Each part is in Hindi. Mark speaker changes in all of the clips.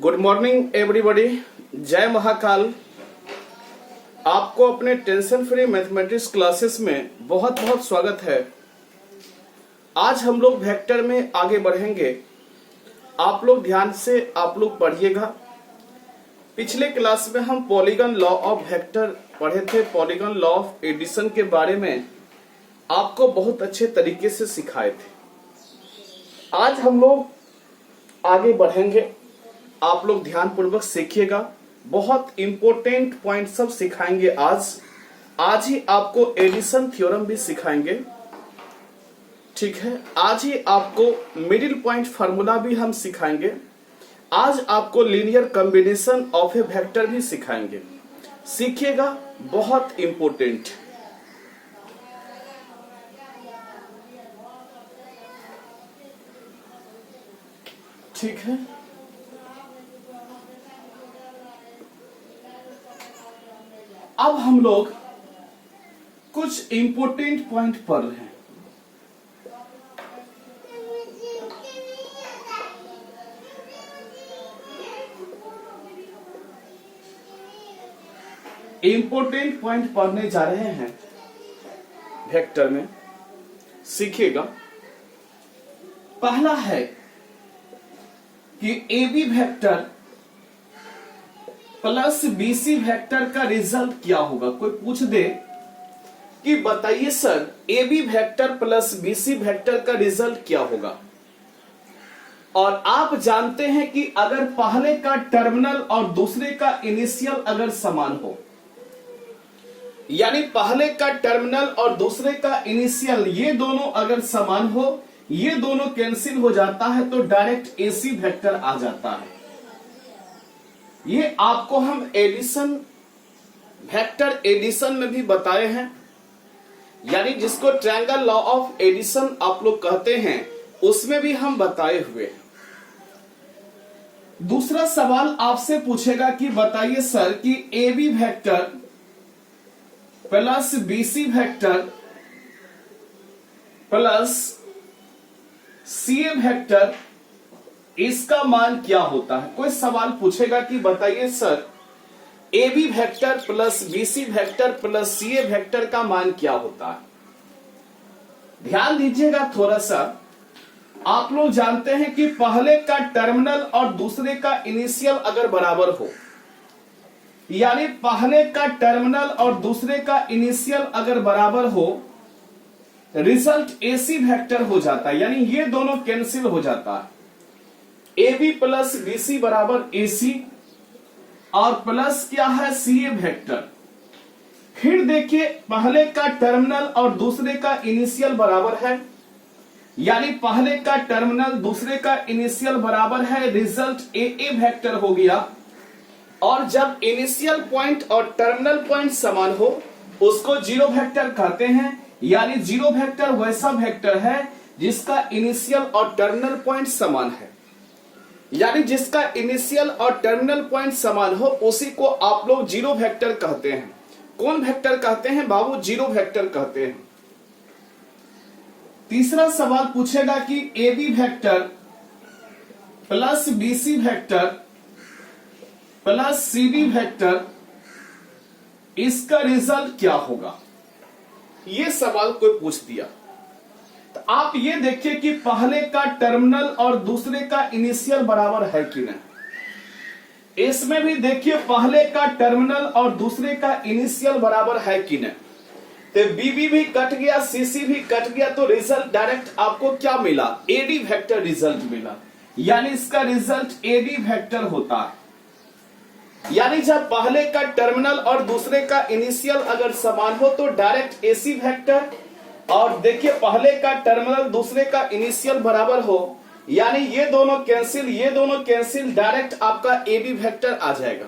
Speaker 1: Good morning everybody. जय महाकाल। आपको अपने टेंशन फ्री मैथमेटिक्स क्लासेस में बहुत बहुत स्वागत है। आज हम लोग वेक्टर में आगे बढ़ेंगे। आप लोग ध्यान से आप लोग पढ़िएगा। पिछले क्लास में हम पॉलीगन लॉ ऑफ वेक्टर पढ़े थे। पॉलीगन लॉ ऑफ एडिशन के बारे में आपको बहुत अच्छे तरीके से सिखाए थे। आज हम लोग आगे बढ़ेंगे। आप लोग ध्यान पूर्वक सीखिएगा। बहुत इंपॉर्टेंट पॉइंट सब सिखाएंगे आज ही आपको एडिशन थ्योरम भी सिखाएंगे, ठीक है। आज ही आपको मिडिल पॉइंट फार्मूला भी हम सिखाएंगे। आज आपको linear combination of A vector भी सिखाएंगे। सीखिएगा, बहुत इंपॉर्टेंट। ठीक है। अब हम लोग कुछ इंपॉर्टेंट पॉइंट पढ़ रहे हैं। इंपॉर्टेंट पॉइंट पढ़ने जा रहे हैं वेक्टर में। सीखिएगा। पहला है कि A B vector plus BC vector का रिजल्ट क्या होगा। कोई पूछ दे कि बताइए sir A B vector plus BC vector का रिजल्ट क्या होगा। और आप जानते हैं कि अगर पहले का टर्मिनल और दूसरे का इनिशियल अगर समान हो, यानी पहले का टर्मिनल और दूसरे का इनिशियल ये दोनों अगर समान हो, ये दोनों कैंसिल हो जाता है तो डायरेक्ट एसी वेक्टर आ जाता है। ये आपको हम एडिशन वेक्टर एडिशन में भी बताए हैं, यानी जिसको ट्रायंगल लॉ ऑफ एडिशन आप लोग कहते हैं, उसमें भी हम बताए हुए हैं। दूसरा सवाल आपसे पूछेगा कि बताइए सर कि A B vector plus BC vector plus C A vector इसका मान क्या होता है। कोई सवाल पूछेगा कि बताइए sir A B vector plus BC vector plus C A vector का मान क्या होता है। ध्यान दीजिएगा थोड़ा सा। आप लोग जानते हैं कि पहले का टर्मिनल और दूसरे का इनिशियल अगर बराबर हो, यानी पहले का टर्मिनल और दूसरे का इनिशियल अगर बराबर हो, रिजल्ट एसी वेक्टर हो जाता है, यानी ये दोनों कैंसिल हो जाता है। ए बी प्लस बीसी बराबर एसी और प्लस क्या है सी ए वेक्टर। फिर देखिए पहले का टर्मिनल और दूसरे का इनिशियल बराबर है, यानी पहले का टर्मिनल दूसरे का इनिशियल बराबर है, रिजल्ट ए ए वेक्टर हो गया। और जब इनिशियल पॉइंट और टर्मिनल पॉइंट समान हो उसको जीरो वेक्टर कहते हैं, यानी जीरो वेक्टर वैसा वेक्टर है जिसका इनिशियल और टर्मिनल पॉइंट समान है, यानी जिसका इनिशियल और टर्मिनल पॉइंट समान हो उसी को आप लोग जीरो वेक्टर कहते हैं। कौन वेक्टर कहते हैं बाबू? जीरो वेक्टर कहते हैं। तीसरा सवाल पूछेगा कि A B vector plus BC vector plus C D vector इसका रिजल्ट क्या होगा। ये सवाल कोई पूछ दिया तो आप ये देखिए कि पहले का टर्मिनल और दूसरे का इनिशियल बराबर है कि नहीं। इसमें भी देखिए पहले का टर्मिनल और दूसरे का इनिशियल बराबर है कि नहीं। तो बीबी भी कट गया, सीसी भी कट गया, तो रिजल्ट डायरेक्ट आपको क्या मिला? एडी वेक्टर रिजल्ट मिला, यानी इसका रिजल्ट एडी वेक्टर होता है। यानी जब पहले का टर्मिनल और दूसरे का इनिशियल अगर समान हो तो डायरेक्ट एसी वेक्टर, और देखिए पहले का टर्मिनल दूसरे का इनिशियल बराबर हो, यानी ये दोनों कैंसिल, डायरेक्ट आपका एबी वेक्टर आ जाएगा।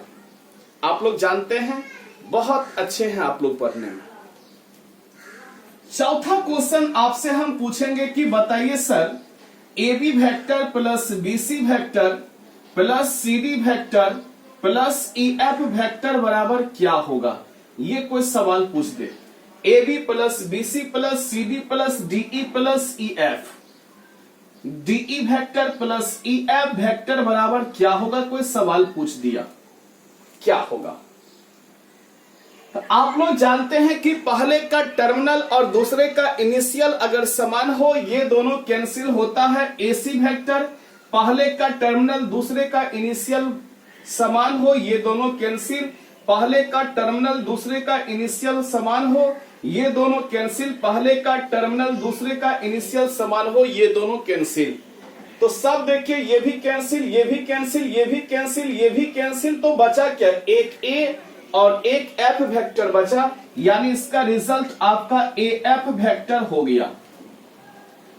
Speaker 1: आप लोग जानते हैं, बहुत अच्छे हैं आप लोग पढ़ने में। चौथा क्वेश्चन आपसे हम पूछेंगे कि बताइए sir A B vector plus BC vector plus C D vector plus E F vector बराबर क्या होगा। ये कोई सवाल पूछ दे। A B plus BC plus C D plus D E plus E F, DE vector plus EF vector बराबर क्या होगा? कोई सवाल पूछ दिया, क्या होगा? तो आप लोग जानते हैं कि पहले का टर्मिनल और दूसरे का इनिशियल अगर समान हो, ये दोनों कैंसिल होता है। एसी वेक्टर, पहले का टर्मिनल दूसरे का इनिशियल समान हो, ये दोनों कैंसिल। पहले का टर्मिनल दूसरे का इनिशियल समान हो, ये दोनों कैंसिल। पहले का टर्मिनल दूसरे का इनिशियल समान हो, ये दोनों कैंसिल। तो सब देखिए, ये भी कैंसिल, ये भी कैंसिल, ये भी कैंसिल, ये भी कैंसिल। तो बचा क्या? एक ए और एक एफ वेक्टर बचा, यानी इसका रिजल्ट आपका ए एफ वेक्टर हो गया।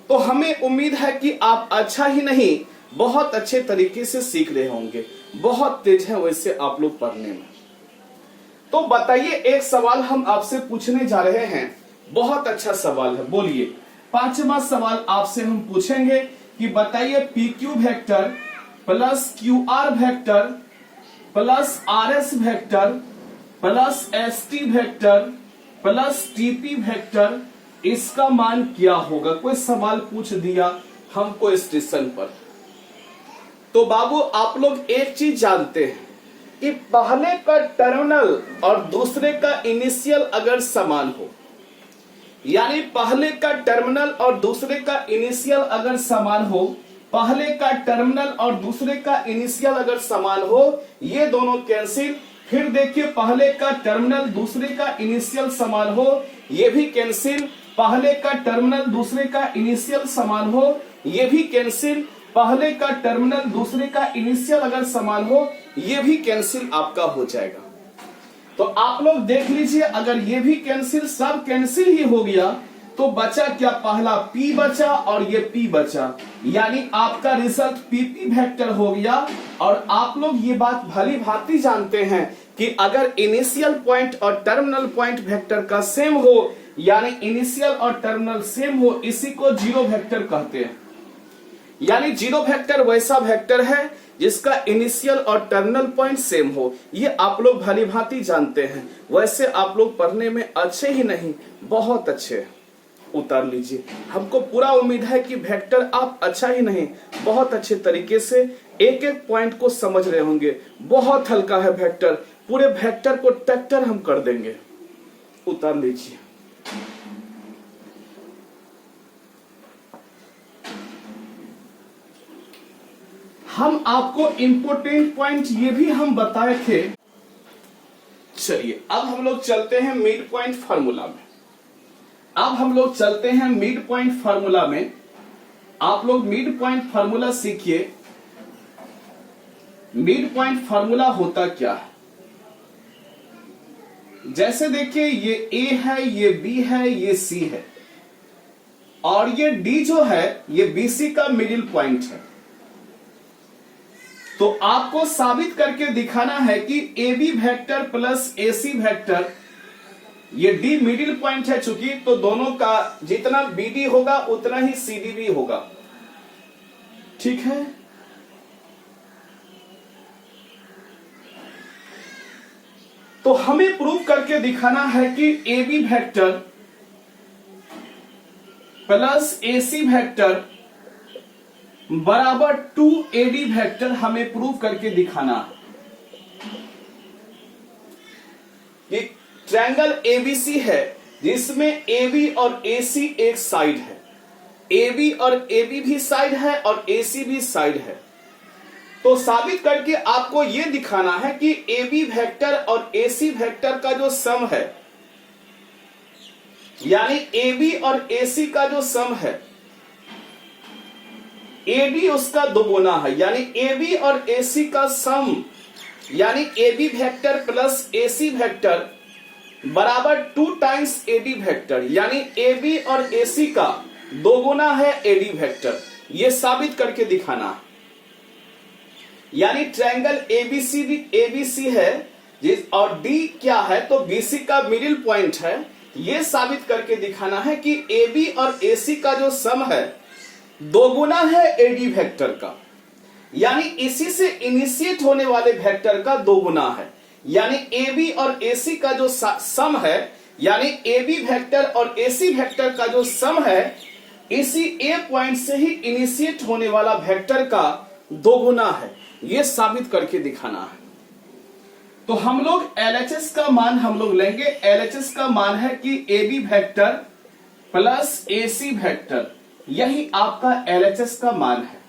Speaker 1: तो हमें उम्मीद है कि आप अच्छा ही नहीं, बहुत अच्छे तरीके से सीख रहे होंगे। बहुत तेज है वैसे आप लोग पढ़ने में। तो बताइए, एक सवाल हम आपसे पूछने जा रहे हैं, बहुत अच्छा सवाल है। बोलिए, पांचवा सवाल आपसे हम पूछेंगे कि बताइए P Q vector plus Q R vector plus R S vector plus S T vector plus TP vector, इसका मान क्या होगा? कोई सवाल पूछ दिया हमको स्टेशन पर। तो बाबू आप लोग एक चीज जानते हैं कि पहले का टर्मिनल और दूसरे का इनिशियल अगर समान हो, यानी पहले का टर्मिनल और दूसरे का इनिशियल अगर समान हो, पहले का टर्मिनल और दूसरे का इनिशियल अगर समान हो, ये दोनों कैंसिल। फिर देखिए, पहले का टर्मिनल दूसरे का इनिशियल समान हो, ये भी कैंसिल। पहले का टर्मिनल दूसरे का इनिशियल समान हो, ये भी कैंसिल। पहले का टर्मिनल दूसरे का इनिशियल अगर समान हो, ये भी कैंसिल आपका हो जाएगा। तो आप लोग देख लीजिए, अगर ये भी कैंसिल, सब कैंसिल ही हो गया, तो बचा क्या? पहला P बचा और ये P बचा, यानी आपका रिजल्ट PP वेक्टर हो गया। और आप लोग ये बात भली भांति जानते हैं कि अगर इनिशियल पॉइंट और टर्मिनल पॉइंट वेक्टर का सेम हो, यानी इनिशियल और टर्मिनल सेम हो, इसी को जीरो वेक्टर कहते हैं। यानी जीरो वेक्टर वैसा वेक्टर है जिसका इनिशियल और टर्मिनल पॉइंट सेम हो। ये आप लोग भली भांति जानते हैं। वैसे आप लोग पढ़ने में अच्छे ही नहीं, बहुत अच्छे। उतार लीजिए, हमको पूरा उम्मीद है कि वेक्टर आप अच्छा ही नहीं, बहुत अच्छे तरीके से एक एक पॉइंट को समझ रहे होंगे। बहुत हल्का है वेक्टर, पूरे वेक्टर को ट्रैक्टर हम कर देंगे। उतार लीजिए। हम आपको इंपोर्टेंट पॉइंट ये भी हम बताए थे। चलिए अब हम लोग चलते हैं मिड पॉइंट फार्मूला में। अब हम लोग चलते हैं मिड पॉइंट फार्मूला में। आप लोग मिड पॉइंट फार्मूला सीखिए। मिड पॉइंट फार्मूला होता क्या है? जैसे देखिए, ये ए है, ये बी है, ये सी है, और ये डी जो है ये बीसी का मिडिल पॉइंट है। तो आपको साबित करके दिखाना है कि A B vector plus A C vector, ये डी मिडिल पॉइंट है चूंकि, तो दोनों का जितना बीडी होगा उतना ही सीडी भी होगा। ठीक है, तो हमें प्रूव करके दिखाना है कि A B vector plus A C vector बराबर 2AD वेक्टर हमें प्रूव करके दिखाना है। ये ट्रायंगल ABC है जिसमें AB और AC एक साइड है, AB और AB भी साइड है और AC भी साइड है। तो साबित करके आपको यह दिखाना है कि AB वेक्टर और AC वेक्टर का जो सम है, यानी AB और AC का जो सम है, AB उसका दोगुना है, यानी AB और AC का सम, यानी AB vector plus AC vector बराबर 2 टाइम्स AD वेक्टर, यानी AB और AC का दोगुना है AD वेक्टर। यह साबित करके दिखाना, यानी ट्रायंगल ABC है जिस और D क्या है, तो BC का मिडिल पॉइंट है। यह साबित करके दिखाना है कि AB और AC का जो सम है दोगुना है AD वेक्टर का, यानी इसी से इनिशिएट होने वाले वेक्टर का दोगुना है। यानी AB और AC का जो सम है, यानी AB वेक्टर और AC वेक्टर का जो सम है इसी ए पॉइंट से ही इनिशिएट होने वाला वेक्टर का दोगुना है, यह साबित करके दिखाना है। तो हम लोग LHS का मान हम लोग लेंगे। LHS का मान है कि AB vector plus AC vector, यही आपका LHS का मान है।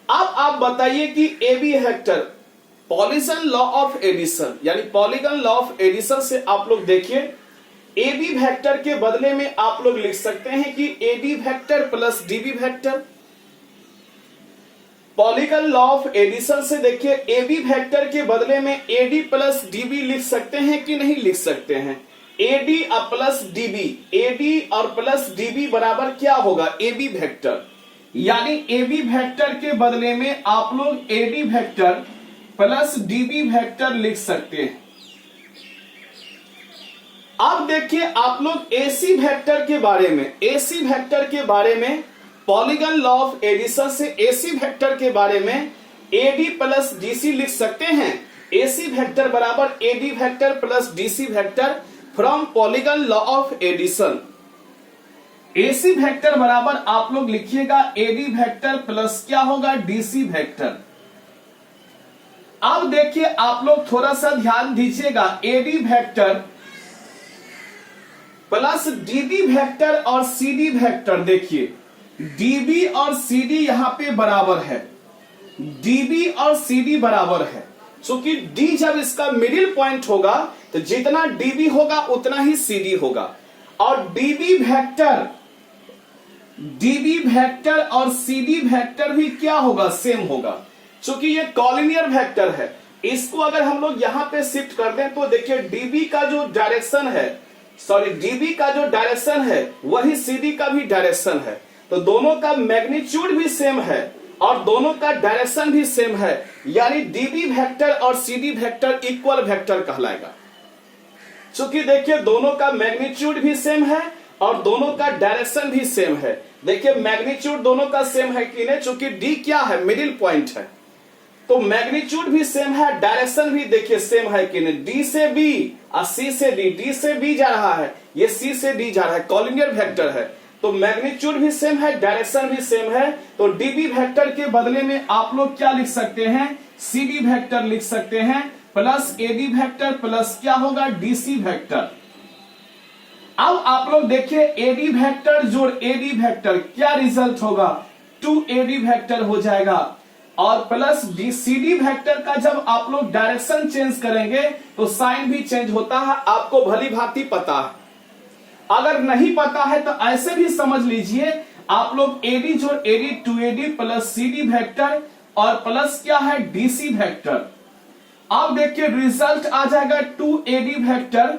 Speaker 1: अब आप बताइए कि AB vector polygon law of addition, यानी पॉलीगन लॉ ऑफ एडिशन से आप लोग देखिए, AB वेक्टर के बदले में आप लोग लिख सकते हैं कि AD vector plus DB vector. Polygon law of addition से देखिए, AB वेक्टर के बदले में AD प्लस DB लिख सकते हैं कि नहीं लिख सकते हैं? AD और प्लस DB, AD और प्लस DB बराबर क्या होगा? AB vector. यानी AB वेक्टर के बदले में आप लोग AD vector plus DB vector लिख सकते हैं। अब देखिए आप लोग AC वेक्टर के बारे में, AC वेक्टर के बारे में पॉलीगन लॉ ऑफ एडिशन से AC वेक्टर के बारे में AD प्लस DC लिख सकते हैं। AC वेक्टर बराबर AD vector plus DC vector from polygon law of addition. AC vector बराबर आप लोग लिखिएगा AD वेक्टर प्लस क्या होगा? DC vector. अब देखिए आप लोग थोड़ा सा ध्यान दीजिएगा, AD vector plus DB vector और CD वेक्टर, देखिए DB और CD यहां पे बराबर है, DB और CD बराबर है। क्योंकि D जब इसका मिडिल पॉइंट होगा तो जितना DB होगा उतना ही CD होगा। और DB वेक्टर और CD वेक्टर भी क्या होगा? सेम होगा, क्योंकि ये कॉलिनियर वेक्टर है। इसको अगर हम लोग यहां पे शिफ्ट कर दें तो देखिए DB का जो डायरेक्शन है, DB का जो डायरेक्शन है वही CD का भी डायरेक्शन है। तो दोनों का मैग्नीट्यूड भी सेम है और दोनों का डायरेक्शन भी सेम है, यानी DB वेक्टर और CD वेक्टर इक्वल वेक्टर कहलाएगा। क्योंकि देखिए दोनों का मैग्नीट्यूड भी सेम है और दोनों का डायरेक्शन भी सेम है। देखिए मैग्नीट्यूड दोनों का सेम है कि नहीं, क्योंकि D क्या है? मिडिल पॉइंट है, तो मैग्नीट्यूड भी सेम है, डायरेक्शन भी देखिए सेम है कि नहीं। D से B और C से D से B जा रहा है, ये C से D जा रहा है, कॉलिनियर वेक्टर है, तो मैग्नीट्यूड भी सेम है, डायरेक्शन भी सेम है। तो DB वेक्टर के बदले में आप लोग क्या लिख सकते हैं? CD वेक्टर लिख सकते हैं प्लस AD वेक्टर प्लस क्या होगा? DC vector. अब आप लोग देखिए AD वेक्टर जोड़ AD वेक्टर क्या रिजल्ट होगा? 2AD वेक्टर हो जाएगा। और प्लस CD वेक्टर का जब आप लोग डायरेक्शन चेंज करेंगे तो साइन भी चेंज होता है, आपको भली भांति पता है। अगर नहीं पता है तो ऐसे भी समझ लीजिए, आप लोग AD जोड़ AD 2AD plus CD vector और प्लस क्या है? DC vector. अब देखिए रिजल्ट आ जाएगा 2AD वेक्टर।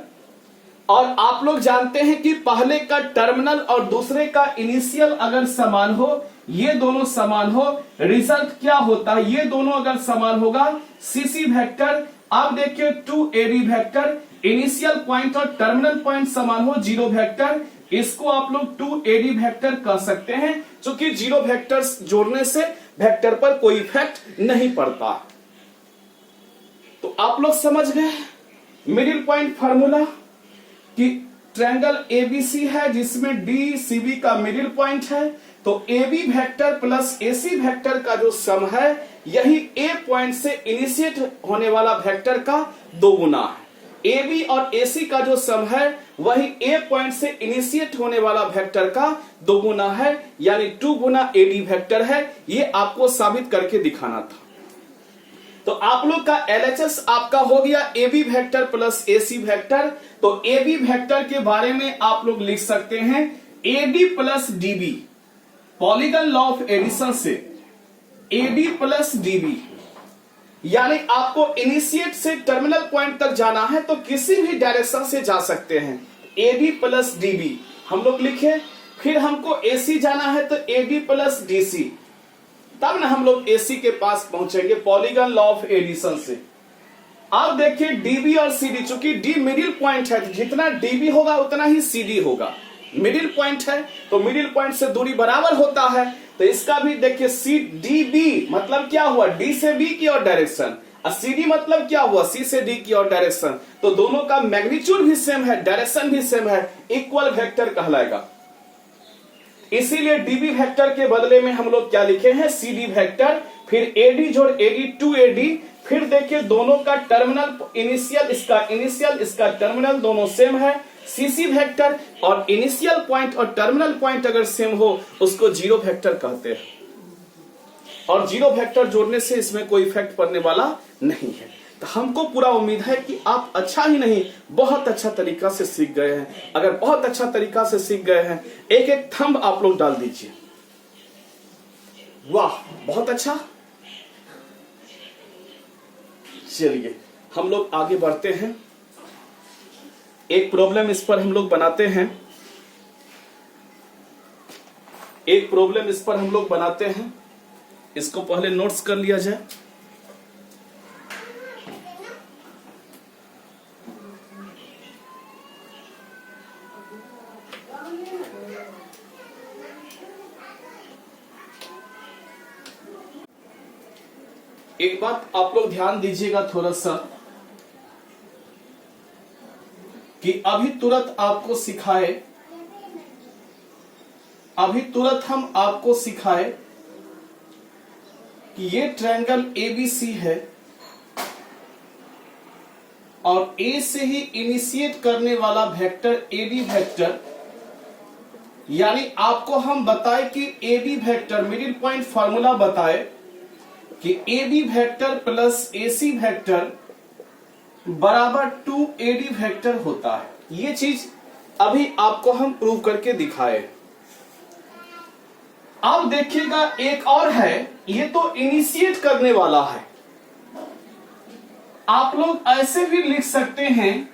Speaker 1: और आप लोग जानते हैं कि पहले का टर्मिनल और दूसरे का इनिशियल अगर समान हो, ये दोनों समान हो, रिजल्ट क्या होता है? ये दोनों अगर समान होगा CC वेक्टर। अब देखिए 2AD वेक्टर, इनिशियल पॉइंट और टर्मिनल पॉइंट समान हो 0 वेक्टर, इसको आप लोग 2AD वेक्टर कह सकते हैं, क्योंकि 0 वेक्टर्स जोड़ने से वेक्टर पर कोई इफेक्ट नहीं पड़ता। तो आप लोग समझ गए मिडिल पॉइंट फार्मूला कि ट्रायंगल ABC है जिसमें DCB का मिडिल पॉइंट है, तो AB vector plus AC vector का जो सम है यही A पॉइंट से इनिशिएट होने वाला वेक्टर का दोगुना है। AB और AC का जो सम है वही A पॉइंट से इनिशिएट होने वाला वेक्टर का दोगुना है, यानी 2 गुना AD वेक्टर है। ये आपको साबित करके दिखाना था। तो आप लोग का LHS आपका हो गया AB vector plus AC vector. तो AB वेक्टर के बारे में आप लोग लिख सकते हैं AD plus DB, polygon law of addition से AD प्लस DB, यानी आपको इनिशिएट से टर्मिनल पॉइंट तक जाना है तो किसी भी डायरेक्शन से जा सकते हैं। AD प्लस DB हम लोग लिखे, फिर हमको AC जाना है तो AD प्लस DC, तब ना हम लोग AC के पास पहुंचेंगे पॉलीगन लॉ ऑफ एडिशन से। अब देखिए DB और CD, चूंकि D मिडिल पॉइंट है, जितना DB होगा उतना ही CD होगा। मिडिल पॉइंट है तो मिडिल पॉइंट से दूरी बराबर होता है, तो इसका भी देखिए CDB मतलब क्या हुआ? D से B की ओर डायरेक्शन, और CD मतलब क्या हुआ? C से D की ओर डायरेक्शन। तो दोनों का मैग्नीट्यूड भी सेम है, डायरेक्शन भी सेम है, इक्वल वेक्टर कहलाएगा। इसीलिए डीबी वेक्टर के बदले में हम लोग क्या लिखे हैं, सीडी वेक्टर, फिर एडी जोड़ एडी 2AD, फिर देखिए दोनों का टर्मिनल इनिशियल, इसका टर्मिनल दोनों सेम है, सीसी वेक्टर, और इनिशियल पॉइंट और टर्मिनल पॉइंट अगर सेम हो उसको जीरो वेक्टर कहते हैं, और जीरो वेक्टर जोड़ने से इसमें कोई इफेक्ट पड़ने वाला नहीं है। तो हमको पूरा उम्मीद है कि आप अच्छा ही नहीं बहुत अच्छा तरीका से सीख गए हैं। अगर बहुत अच्छा तरीका से सीख गए हैं, एक एक थंब आप लोग डाल दीजिए। वाह, बहुत अच्छा। चलिए हम लोग आगे बढ़ते हैं। एक प्रॉब्लम इस पर हम लोग बनाते हैं, इसको पहले नोट्स कर लिया जाए। एक बात आप लोग ध्यान दीजिएगा थोड़ा सा, कि अभी तुरंत हम आपको सिखाए कि ये ट्रायंगल एबीसी है और ए से ही इनिशिएट करने वाला वेक्टर एबी वेक्टर, यानी आपको हम बताए कि AB vector middle point formula बताए कि AB vector plus AC vector बराबर 2AD वेक्टर होता है। ये चीज अभी आपको हम प्रूव करके दिखाए। अब देखिएगा एक और है, ये तो इनिशिएट करने वाला है। आप लोग ऐसे भी लिख सकते हैं,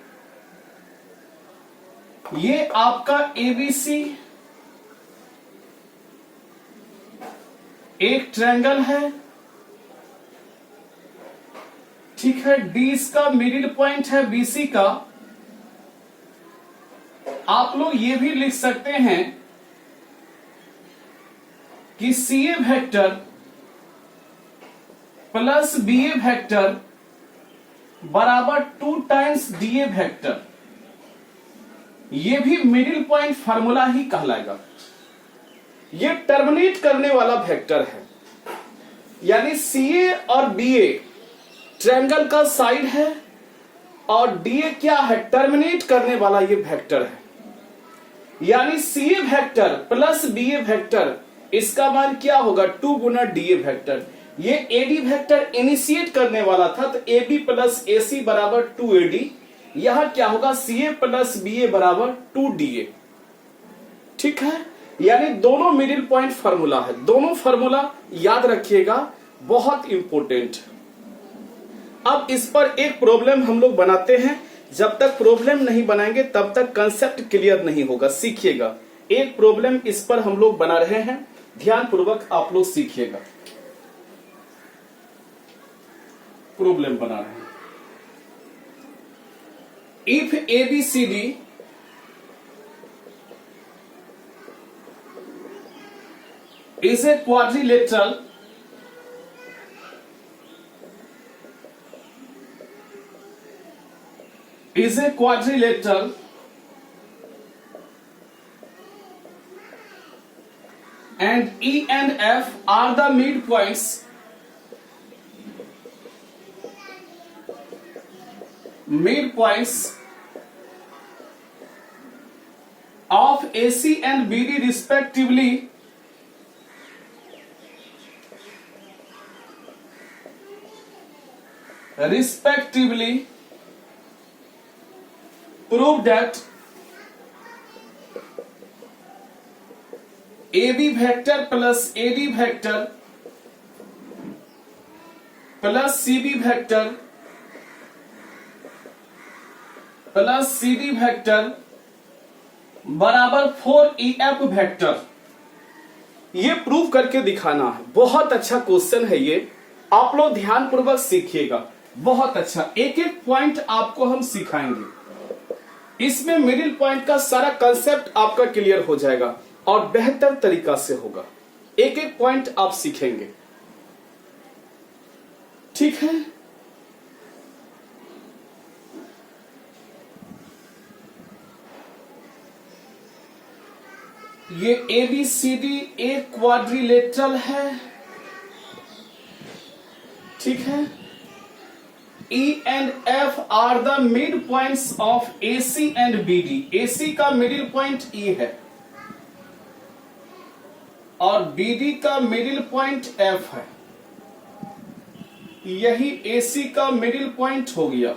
Speaker 1: ये आपका एबीसी एक ट्रायंगल है, ठीक है, डी इसका मिडिल पॉइंट है बीसी का। आप लोग ये भी लिख सकते हैं कि CA vector plus BA vector बराबर 2 टाइम्स डीए वेक्टर, ये भी मिडिल पॉइंट फार्मूला ही कहलाएगा। ये टर्मिनेट करने वाला वेक्टर है, यानी सीए और बीए ट्रायंगल का साइड है और डीए क्या है, टर्मिनेट करने वाला ये वेक्टर है। यानी CA vector plus BA vector, इसका मान क्या होगा, 2 गुना डीए वेक्टर। ये एडी वेक्टर इनिशिएट करने वाला था, तो एबी प्लस एसी बराबर 2AD। यहां क्या होगा, सीए प्लस बीए बराबर 2DA। ठीक है, यानी दोनों मिडिल पॉइंट फार्मूला है। दोनों फार्मूला याद रखिएगा, बहुत इंपॉर्टेंट। अब इस पर एक प्रॉब्लम हम लोग बनाते हैं। जब तक प्रॉब्लम नहीं बनाएंगे तब तक कंसेप्ट क्लियर नहीं होगा, सीखिएगा। एक प्रॉब्लम इस पर हम लोग बना रहे हैं, ध्यान पूर्वक आप लोग सीखिएगा। प्रॉब्लम बना रहे हैं, if ABCD is a quadrilateral and E and F are the midpoints of AC and BD respectively, prove that AB vector plus AD vector plus CB vector plus CD vector बराबर 4EF वेक्टर। ये प्रूव करके दिखाना है। बहुत अच्छा क्वेश्चन है ये, आप लोग ध्यान पूर्वक सीखिएगा। बहुत अच्छा, एक एक पॉइंट आपको हम सिखाएंगे। इसमें मिडिल पॉइंट का सारा कंसेप्ट आपका क्लियर हो जाएगा और बेहतर तरीका से होगा। एक एक पॉइंट आप सीखेंगे, ठीक है। ये ABCD एक क्वाड्रिलेटरल है, ठीक है। E and F are the mid points of AC and BD। AC का मिडिल पॉइंट E है और BD का मिडिल पॉइंट F है। यही AC का मिडिल पॉइंट हो गया।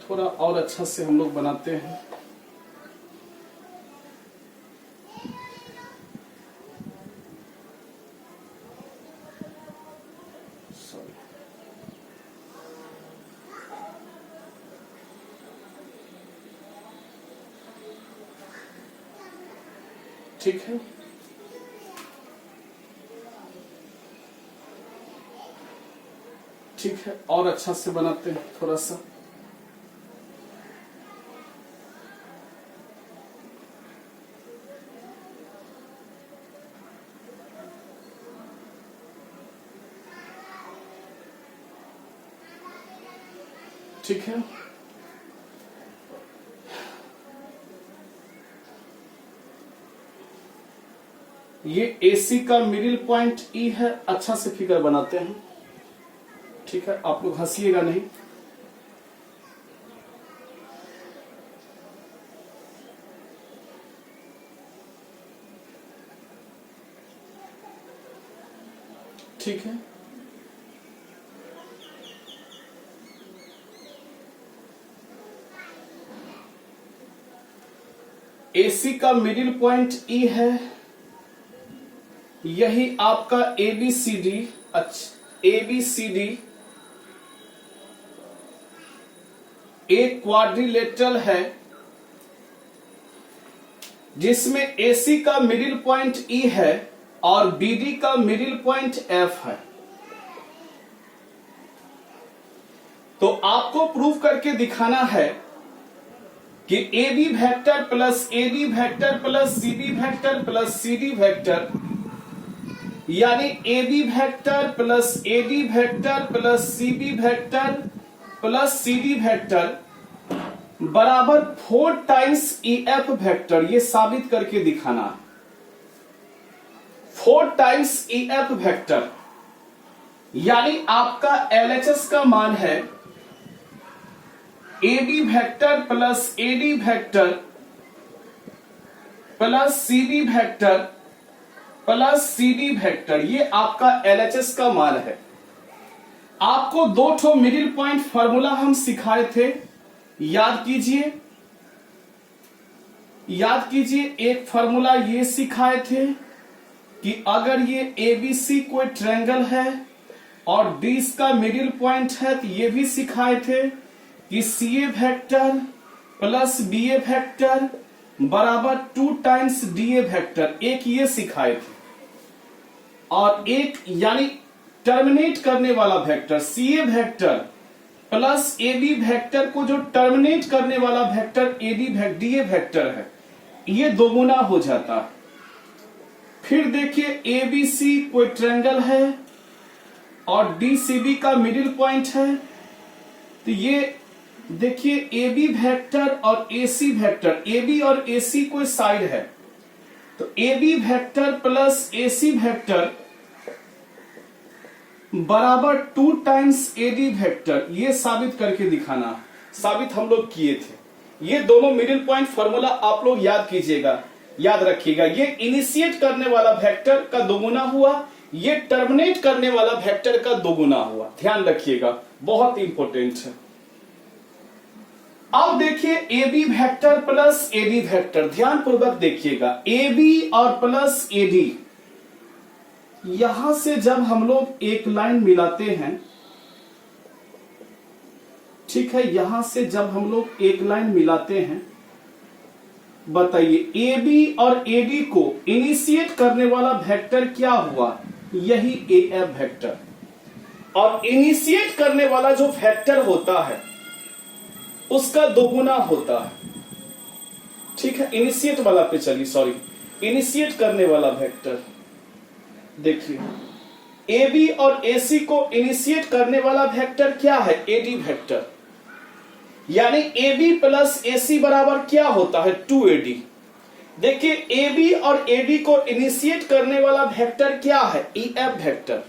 Speaker 1: थोड़ा और अच्छा से हम लोग बनाते हैं। ठीक है, ठीक है, और अच्छा से बनाते हैं थोड़ा सा। ठीक है, ये AC का मिडिल पॉइंट E है। अच्छा से फिगर बनाते हैं, ठीक है। आप लोग हंसिएगा नहीं। ठीक है, AC का मिडिल पॉइंट E है। यही आपका ABCD, ABCD एक क्वाड्रिलेटरल है जिसमें AC का मिडिल पॉइंट E है और BD का मिडिल पॉइंट F है। तो आपको प्रूव करके दिखाना है कि AB vector plus AD vector plus CB vector plus CD vector, यानी AB vector plus AD vector plus CB vector plus CD vector बराबर 4 टाइम्स EF वेक्टर। ये साबित करके दिखाना है। 4 टाइम्स EF वेक्टर, यानी आपका LHS का मान है AB vector plus AD vector plus CB vector plus CD vector. ये आपका LHS का मान है। आपको 2 ठो मिडिल पॉइंट फॉर्मूला हम सिखाए थे, याद कीजिए, याद कीजिए। एक फॉर्मूला ये सिखाए थे कि अगर ये ABC कोई ट्रायंगल है और D इसका मिडिल पॉइंट है, तो ये भी सिखाए थे कि CA vector plus BA vector बराबर 2 टाइम्स DA वेक्टर। एक ये सिखाए थे और एक यानी टर्मिनेट करने वाला vector CA vector plus AB vector को जो टर्मिनेट करने वाला वेक्टर DA वेक्टर है, ये दोगुना हो जाता है। फिर देखिए ABC कोई ट्रायंगल है और DCB का मिडिल पॉइंट है, तो ये देखिए AB वेक्टर और AC वेक्टर, AB और AC कोई साइड है, तो AB vector plus AC vector बराबर 2 टाइम्स AD वेक्टर। ये साबित करके दिखाना, साबित हम लोग किए थे। ये दोनों मिडिल पॉइंट फॉर्मूला आप लोग याद कीजिएगा, याद रखिएगा। ये इनिशिएट करने वाला वेक्टर का दोगुना हुआ, ये टर्मिनेट करने वाला वेक्टर का दोगुना हुआ। ध्यान रखिएगा, बहुत इंपॉर्टेंट है। अब देखिए AB vector plus AD vector, ध्यान पूर्वक देखिएगा। AB और प्लस AD, यहां से जब हम लोग एक लाइन मिलाते हैं, ठीक है, यहां से जब हम लोग एक लाइन मिलाते हैं, बताइए AB और AD को इनिशिएट करने वाला वेक्टर क्या हुआ? यही AF वेक्टर। और इनिशिएट करने वाला जो वेक्टर होता है उसका दोगुना होता है, ठीक है। इनिशिएट वाला पे चलिए, सॉरी, इनिशिएट करने वाला वेक्टर देखिए ए बी और ए सी को इनिशिएट करने वाला वेक्टर क्या है? ए डी वेक्टर। यानी ए बी प्लस ए सी बराबर क्या होता है? 2AD। देखिए ए बी और ए डी को इनिशिएट करने वाला वेक्टर क्या है? E F vector.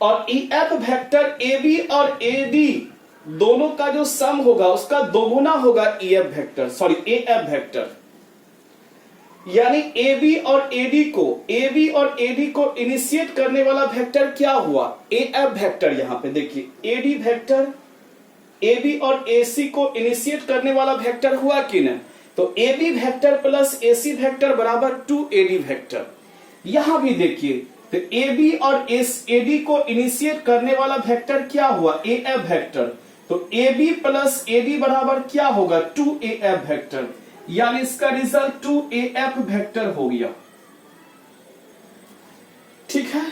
Speaker 1: और E F vector A B और ए डी दोनों का जो सम होगा उसका दोगुना होगा ई एफ वेक्टर, सॉरी ए एफ वेक्टर। यानी ए बी और ए डी को इनिशिएट करने वाला वेक्टर क्या हुआ? A F vector. यहां पे देखिए A D vector A B और ए सी को इनिशिएट करने वाला वेक्टर हुआ कि नहीं? तो A B vector plus A C vector बराबर 2AD वेक्टर। यहां भी देखिए तो ए बी और ए डी को इनिशिएट करने वाला वेक्टर क्या हुआ? A F vector. तो A B plus A D बराबर क्या होगा? 2AF vector. यानी इसका रिजल्ट 2AF वेक्टर हो गया। ठीक है,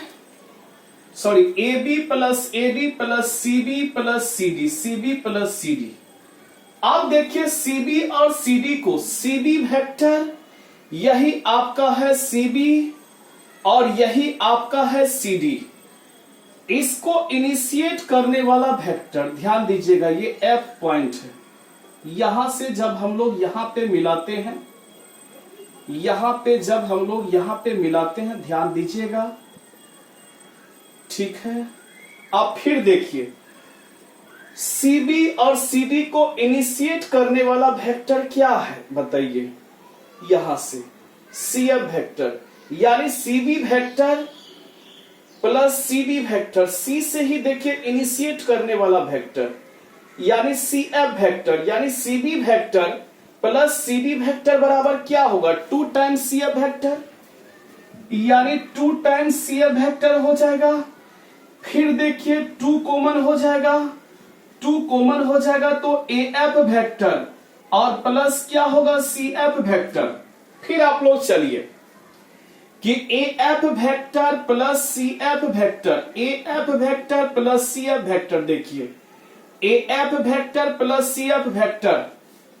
Speaker 1: sorry A B plus A D plus C B plus C D, C B plus C D. आप देखिए सी बी और सी डी को, सी बी वेक्टर यही आपका है सी बी और यही आपका है सी डी। इसको इनिशिएट करने वाला वेक्टर ध्यान दीजिएगा, ये एफ पॉइंट है। यहां से जब हम लोग यहां पे मिलाते हैं, यहां पे जब हम लोग यहां पे मिलाते हैं, ध्यान दीजिएगा। ठीक है, अब फिर देखिए सीबी और सीडी को इनिशिएट करने वाला वेक्टर क्या है बताइए? यहां से सीएफ वेक्टर, यानी CB vector plus CD vector, C से ही देखिए इनिशिएट करने वाला वेक्टर, यानी सीएफ वेक्टर, यानी CB vector plus CD vector बराबर क्या होगा? 2 टाइम्स सीएफ वेक्टर, यानी 2 टाइम्स सीएफ वेक्टर हो जाएगा। फिर देखिए 2 कॉमन हो जाएगा, 2 कॉमन हो जाएगा तो एएफ वेक्टर और प्लस क्या होगा? CF vector. फिर आप लोग चलिए कि AF vector plus CF vector, AF vector plus CF vector, देखिए AF vector plus CF vector,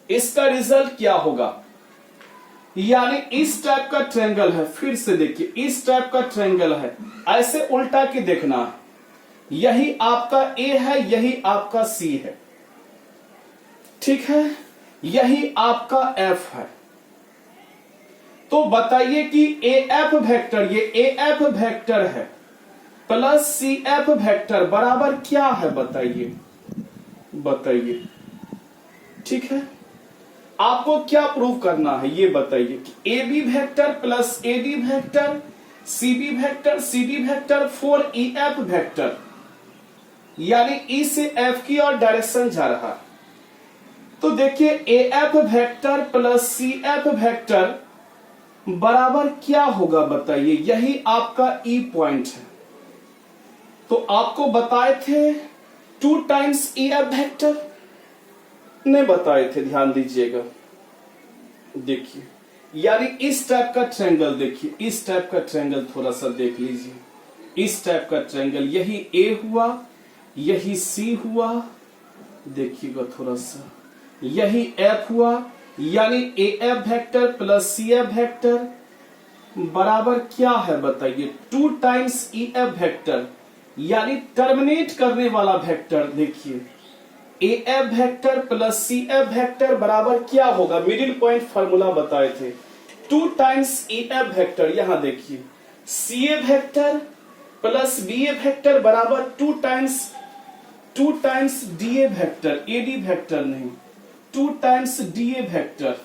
Speaker 1: इसका रिजल्ट क्या होगा? यानी इस टाइप का ट्रायंगल है, फिर से देखिए इस टाइप का ट्रायंगल है, ऐसे उल्टा के देखना, यही आपका ए है, यही आपका सी है, ठीक है, यही आपका एफ है। तो बताइए कि एएफ वेक्टर, ये एएफ वेक्टर है प्लस सीएफ वेक्टर बराबर क्या है बताइए? बताइए, ठीक है, आपको क्या प्रूव करना है ये बताइए कि A B vector plus A D vector CB vector CD vector 4EF vector, यानी ई से एफ की और डायरेक्शन जा रहा। तो देखिए AF vector plus CF vector बराबर क्या होगा बताइए? यही आपका ई पॉइंट है। तो आपको बताए थे 2 टाइम्स ईएफ वेक्टर, ने बताए थे, ध्यान दीजिएगा। देखिए यानी इस टाइप का ट्रायंगल, देखिए इस टाइप का ट्रायंगल थोड़ा सा देख लीजिए, इस टाइप का ट्रायंगल, यही ए हुआ, यही सी हुआ, देखिएगा थोड़ा सा, यही एफ हुआ, यानी AF vector plus CF vector बराबर क्या है बताइए? 2 टाइम्स ईएफ वेक्टर, यानी टर्मिनेट करने वाला वेक्टर। देखिए AF vector plus CF vector बराबर क्या होगा? मिडिल पॉइंट फार्मूला बताए थे, 2 टाइम्स ईएफ वेक्टर। यहां देखिए CF vector plus BF vector बराबर 2 times DA vector, AD vector नहीं, 2 टाइम्स डीए वेक्टर,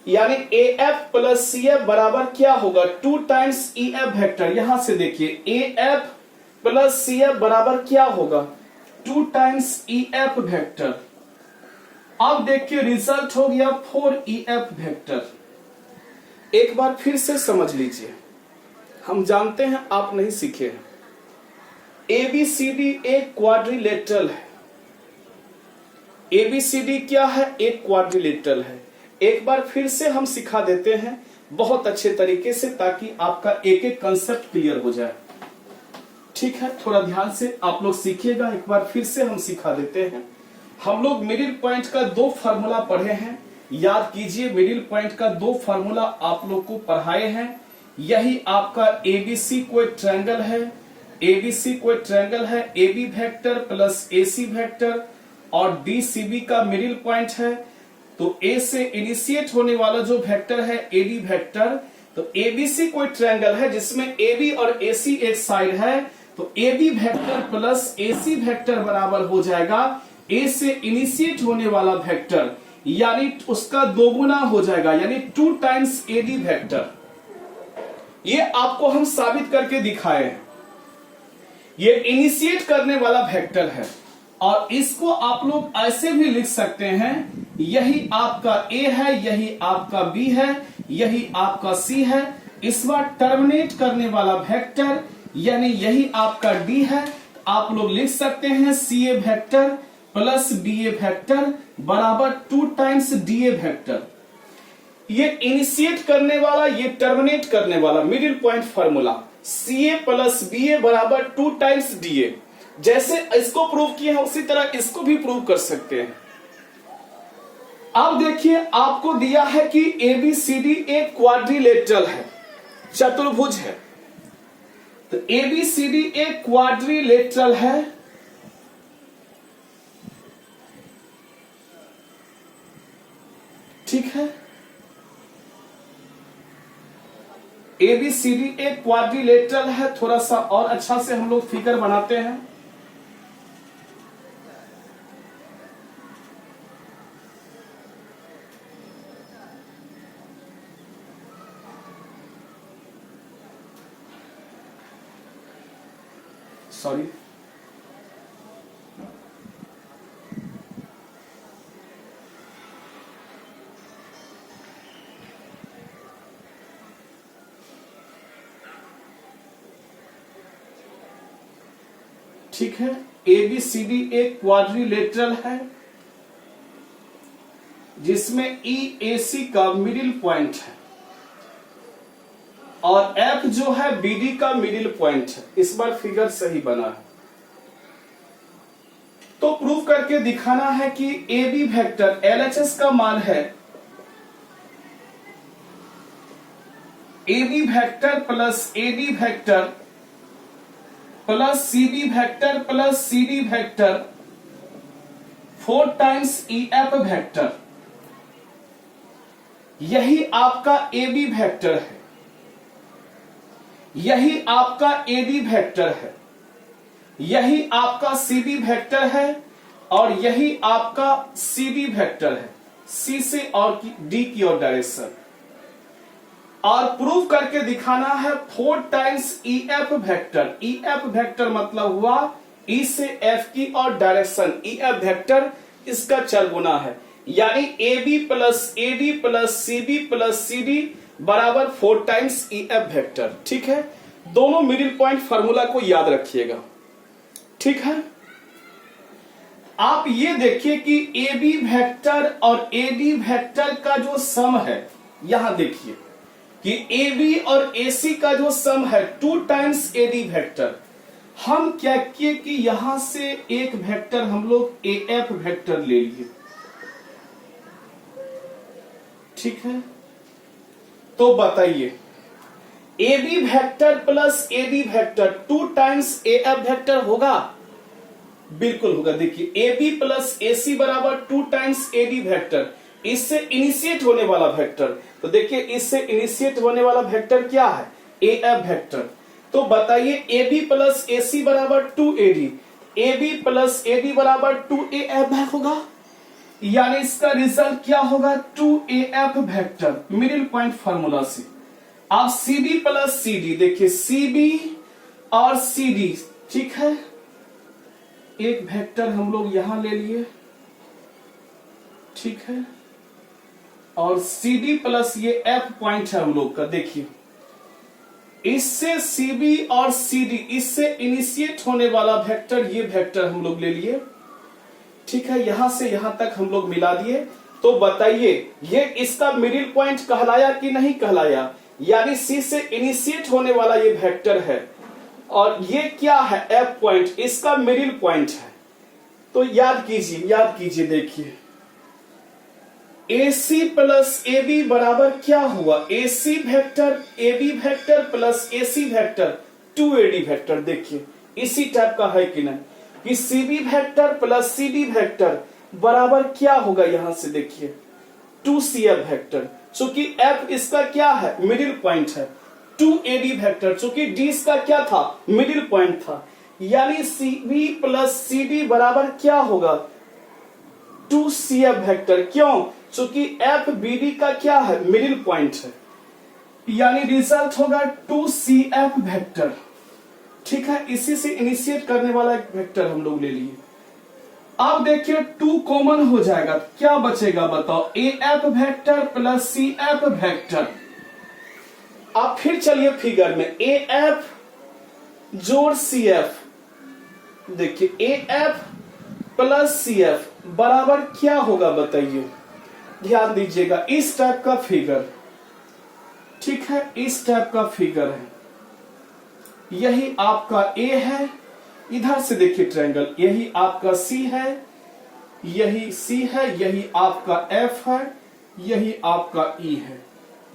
Speaker 1: यानी एएफ प्लस सीएफ बराबर क्या होगा? 2 टाइम्स ईएफ वेक्टर। यहां से देखिए एएफ प्लस सीएफ बराबर क्या होगा? 2 टाइम्स ईएफ वेक्टर। अब देखिए रिजल्ट हो गया 4EF वेक्टर। एक बार फिर से समझ लीजिए, हम जानते हैं आप नहीं सीखे हैं, एबीसीडी एक क्वाड्रिलेटरल है। एबीसीडी क्या है? एक क्वाड्रिलेटरल है। एक बार फिर से हम सिखा देते हैं बहुत अच्छे तरीके से, ताकि आपका एक एक कंसेप्ट क्लियर हो जाए। ठीक है, थोड़ा ध्यान से आप लोग सीखिएगा। एक बार फिर से हम सिखा देते हैं। हम लोग मिडिल पॉइंट का 2 फार्मूला पढ़े हैं, याद कीजिए, मिडिल पॉइंट का 2 फार्मूला आप लोग को पढ़ाए हैं, यही आपका एबीसी कोई ट्रायंगल है, एबीसी कोई ट्रायंगल है, AB vector plus AC vector और डीसीबी का मिडिल पॉइंट है। तो ए से इनिशिएट होने वाला जो वेक्टर है एडी वेक्टर, तो एबीसी कोई ट्रायंगल है जिसमें एबी और एसी एक साइड है, तो AB vector plus AC vector बराबर हो जाएगा ए से इनिशिएट होने वाला वेक्टर, यानी उसका दोगुना हो जाएगा, यानी 2 टाइम्स एडी वेक्टर। ये आपको हम साबित करके दिखाए हैं। ये इनिशिएट करने वाला वेक्टर है और इसको आप लोग ऐसे भी लिख सकते हैं, यही आपका ए है, यही आपका बी है, यही आपका सी है। इस बार टर्मिनेट करने वाला वेक्टर यानी यही आपका डी है। आप लोग लिख सकते हैं C A vector plus D A vector बराबर 2 टाइम्स डी ए वेक्टर। ये इनिशिएट करने वाला, ये टर्मिनेट करने वाला middle point formula C A plus B A बराबर 2 टाइम्स डी ए। जैसे इसको प्रूव किए हैं उसी तरह इसको भी प्रूव कर सकते हैं। अब देखिए आपको दिया है कि एबीसीडी एक क्वाड्रिलेटरल है, चतुर्भुज है। तो एबीसीडी एक क्वाड्रिलेटरल है, ठीक है। एबीसीडी एक क्वाड्रिलेटरल है। थोड़ा सा और अच्छा से हम लोग फिगर बनाते हैं। सॉरी, ठीक है। एबीसीडी एक क्वाड्रिलेटरल है जिसमें ईएसी का मिडिल पॉइंट है और एफ जो है बीडी का मिडिल पॉइंट है। इस बार फिगर सही बना है। तो प्रूव करके दिखाना है कि एबी वेक्टर एलएचएस का मान है AB vector plus AD vector plus CB vector plus CD vector 4 times EF vector. यही आपका एबी वेक्टर है, यही आपका एडी वेक्टर है, यही आपका सीबी वेक्टर है और यही आपका सीडी वेक्टर है, सी से और डी की ओर डायरेक्शन। और प्रूव करके दिखाना है 4 times EF vector. EF vector मतलब हुआ ई से एफ की और डायरेक्शन, ईएफ वेक्टर इसका चरगुना है, यानी AB plus AD plus CB plus CD बराबर 4 टाइम्स ईएफ वेक्टर। ठीक है, दोनों मिडिल पॉइंट फार्मूला को याद रखिएगा। ठीक है, आप ये देखिए कि एबी वेक्टर और एडी वेक्टर का जो सम है, यहां देखिए कि एबी और एसी का जो सम है 2 टाइम्स एडी वेक्टर। हम क्या किए कि यहां से एक वेक्टर हम लोग एएफ वेक्टर ले लिए। ठीक है, तो बताइए AB vector plus AD vector 2 times AF vector होगा? बिल्कुल होगा। देखिए एबी प्लस एसी बराबर 2 टाइम्स एडी वेक्टर, इससे इनिशिएट होने वाला वेक्टर। तो देखिए इससे इनिशिएट होने वाला वेक्टर क्या है? AF vector. तो बताइए एबी प्लस एसी बराबर 2AD, एबी प्लस एडी बराबर 2AF होगा, यानी इसका रिजल्ट क्या होगा? 2AF vector middle point formula से। आप CD प्लस CD देखिए, CB और CD, ठीक है, एक वेक्टर हम लोग यहां ले लिए, ठीक है, और CD प्लस ये F पॉइंट है हम लोग का। देखिए इससे CB और CD, इससे इनिशिएट होने वाला वेक्टर, ये वेक्टर हम लोग ले लिए। ठीक है, यहां से यहां तक हम लोग मिला दिए। तो बताइए ये इसका मिडिल पॉइंट कहलाया कि नहीं कहलाया? यानी C से इनिशिएट होने वाला ये वेक्टर है और ये क्या है? F पॉइंट, इसका मिडिल पॉइंट है। तो याद कीजिए, याद कीजिए। देखिए AC प्लस AB बराबर क्या हुआ, AC vector AB vector plus AC vector 2AD vector. देखिए इसी टाइप का है कि नहीं, कि CB vector plus CD vector बराबर क्या होगा, यहां से देखिए 2CF वेक्टर, चूंकि F इसका क्या है, मिडिल पॉइंट है। 2AD वेक्टर चूंकि D इसका क्या था, मिडिल पॉइंट था, यानी CB प्लस CD बराबर क्या होगा, 2CF वेक्टर। क्यों, चूंकि FBD का क्या है, मिडिल पॉइंट है, यानी रिजल्ट होगा 2CF वेक्टर। ठीक है, इसी से इनिशिएट करने वाला एक वेक्टर हम लोग ले लिए। अब देखिए 2 कॉमन हो जाएगा, क्या बचेगा बताओ, AF vector plus CF vector. अब फिर चलिए फिगर में AF जोड़ CF, देखिए AF प्लस CF बराबर क्या होगा बताइए, ध्यान दीजिएगा इस टाइप का फिगर। ठीक है, इस टाइप का फिगर है, यही आपका A है, इधर से देखिए ट्रायंगल, यही आपका C है, यही C है, यही आपका F है, यही आपका E है।